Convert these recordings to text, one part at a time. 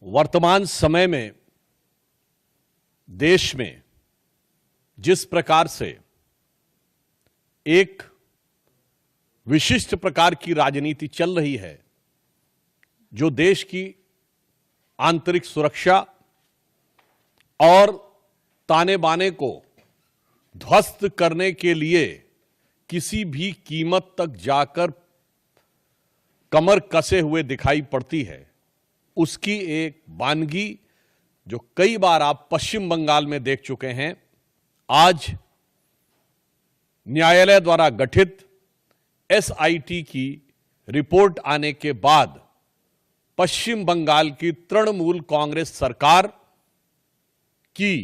वर्तमान समय में देश में जिस प्रकार से एक विशिष्ट प्रकार की राजनीति चल रही है, जो देश की आंतरिक सुरक्षा और ताने बाने को ध्वस्त करने के लिए किसी भी कीमत तक जाकर कमर कसे हुए दिखाई पड़ती है, उसकी एक वानगी जो कई बार आप पश्चिम बंगाल में देख चुके हैं। आज न्यायालय द्वारा गठित एसआईटी की रिपोर्ट आने के बाद पश्चिम बंगाल की तृणमूल कांग्रेस सरकार की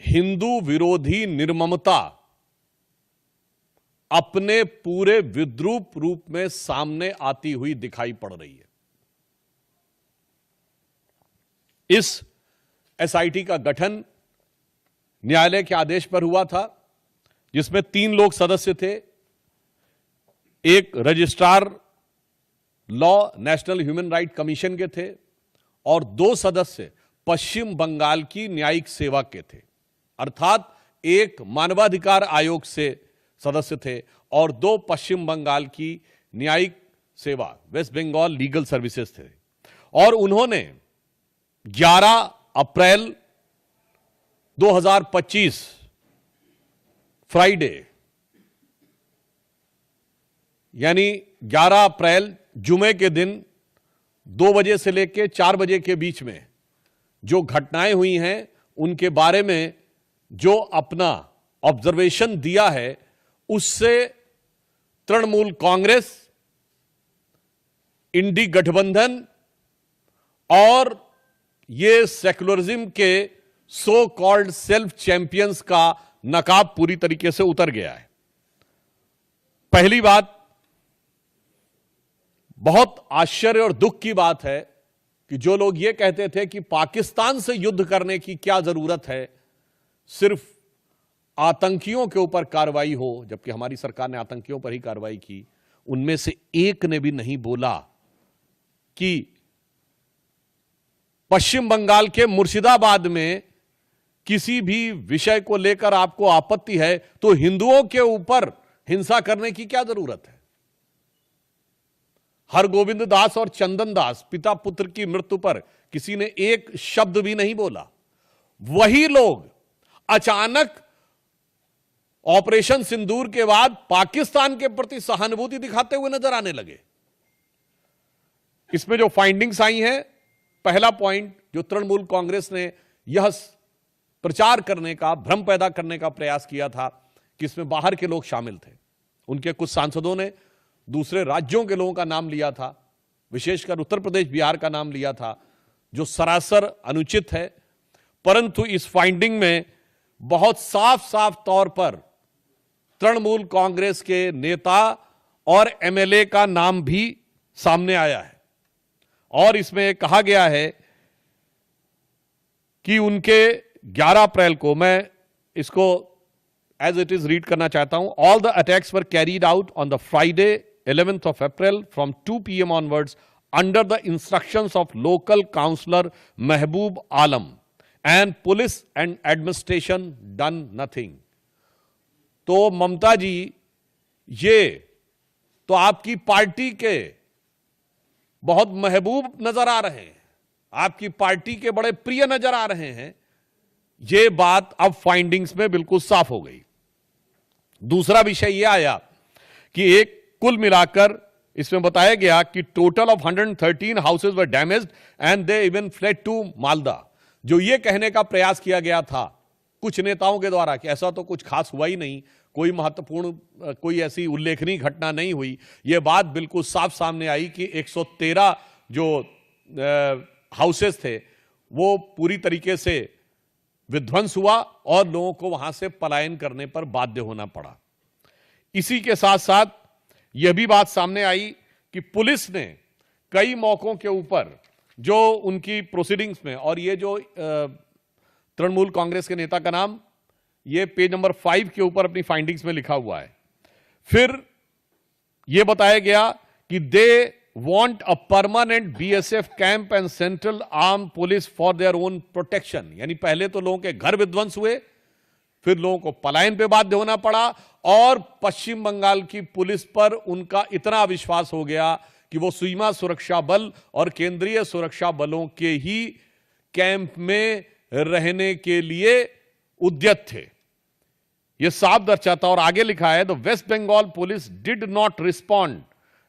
हिंदू विरोधी निर्ममता अपने पूरे विद्रूप रूप में सामने आती हुई दिखाई पड़ रही है। इस एसआईटी का गठन न्यायालय के आदेश पर हुआ था, जिसमें 3 लोग सदस्य थे। एक registrar law national human right commission के थे और 2 सदस्य पश्चिम बंगाल की न्यायिक सेवा के थे, अर्थात एक मानवाधिकार आयोग से सदस्य थे और 2 पश्चिम बंगाल की न्यायिक सेवा वेस्ट बंगाल लीगल सर्विसेज थे। और उन्होंने 11 अप्रैल 2025 फ्राइडे यानी 11 अप्रैल जुमे के दिन 2 बजे से लेकर 4 बजे के बीच में जो घटनाएं हुई हैं उनके बारे में जो अपना ऑब्जर्वेशन दिया है, उससे तृणमूल कांग्रेस, इंडी गठबंधन और ये सेक्युलरिज्म के सो कॉल्ड सेल्फ चैंपियंस का नकाब पूरी तरीके से उतर गया है। पहली बात, बहुत आश्चर्य और दुख की बात है कि जो लोग ये कहते थे कि पाकिस्तान से युद्ध करने की क्या जरूरत है, सिर्फ आतंकियों के ऊपर कार्रवाई हो, जबकि हमारी सरकार ने आतंकियों पर ही कार्रवाई की, उनमें से एक ने भी नहीं बोला कि पश्चिम बंगाल के मुर्शिदाबाद में किसी भी विषय को लेकर आपको आपत्ति है तो हिंदुओं के ऊपर हिंसा करने की क्या जरूरत है। हरगोविंद दास और चंदन दास पिता पुत्र की मृत्यु पर किसी ने एक शब्द भी नहीं बोला। वही लोग अचानक ऑपरेशन सिंदूर के बाद पाकिस्तान के प्रति सहानुभूति दिखाते हुए नजर आने लगे। इसमें जो फाइंडिंग्स आई हैं, पहला पॉइंट जो तृणमूल कांग्रेस ने यह प्रचार करने का, भ्रम पैदा करने का प्रयास किया था कि इसमें बाहर के लोग शामिल थे। उनके कुछ सांसदों ने दूसरे राज्यों के लोगों का नाम लिया था, विशेषकर उत्तर प्रदेश बिहार का नाम लिया था, जो सरासर अनुचित है। परंतु इस फाइंडिंग में बहुत साफ साफ तौर पर तृणमूल कांग्रेस के नेता और एमएलए का नाम भी सामने आया है और इसमें कहा गया है कि उनके 11 अप्रैल को, मैं इसको एज इट इज रीड करना चाहता हूं। All the attacks were carried out on the Friday 11th of April from 2 PM onwards under the instructions of local councillor Mehboob Alam and police and administration done nothing। तो ममता जी, ये तो आपकी party के बहुत महबूब नजर आ रहे हैं, आपकी पार्टी के बड़े प्रिय नजर आ रहे हैं। ये बात अब फाइंडिंग्स में बिल्कुल साफ हो गई। दूसरा विषय यह आया कि एक कुल मिलाकर इसमें बताया गया कि total of 113 houses were damaged and they even fled to Malda. जो ये कहने का प्रयास किया गया था कुछ नेताओं के द्वारा कि ऐसा तो कुछ खास हुआ ही नहीं, कोई महत्वपूर्ण, कोई ऐसी उल्लेखनीय घटना नहीं हुई, यह बात बिल्कुल साफ सामने आई कि 113 जो हाउसेस थे वो पूरी तरीके से विध्वंस हुआ और लोगों को वहां से पलायन करने पर बाध्य होना पड़ा। इसी के साथ साथ यह भी बात सामने आई कि पुलिस ने कई मौकों के ऊपर जो उनकी प्रोसीडिंग्स में, और ये जो तृणमूल कांग्रेस के नेता का नाम ये पेज नंबर 5 के ऊपर अपनी फाइंडिंग्स में लिखा हुआ है। फिर यह बताया गया कि दे want a permanent BSF camp and central armed police for their own protection. यानी पहले तो लोगों के घर विध्वंस हुए, फिर लोगों को पलायन पे बाध्य होना पड़ा, और पश्चिम बंगाल की पुलिस पर उनका इतना विश्वास हो गया कि वो सीमा सुरक्षा बल और केंद्रीय सुरक्षा बलों के ही कैंप में रहने के लिए उद्यत थे। यह साफ दर्शाता, और आगे लिखा है, the West Bengal police did not respond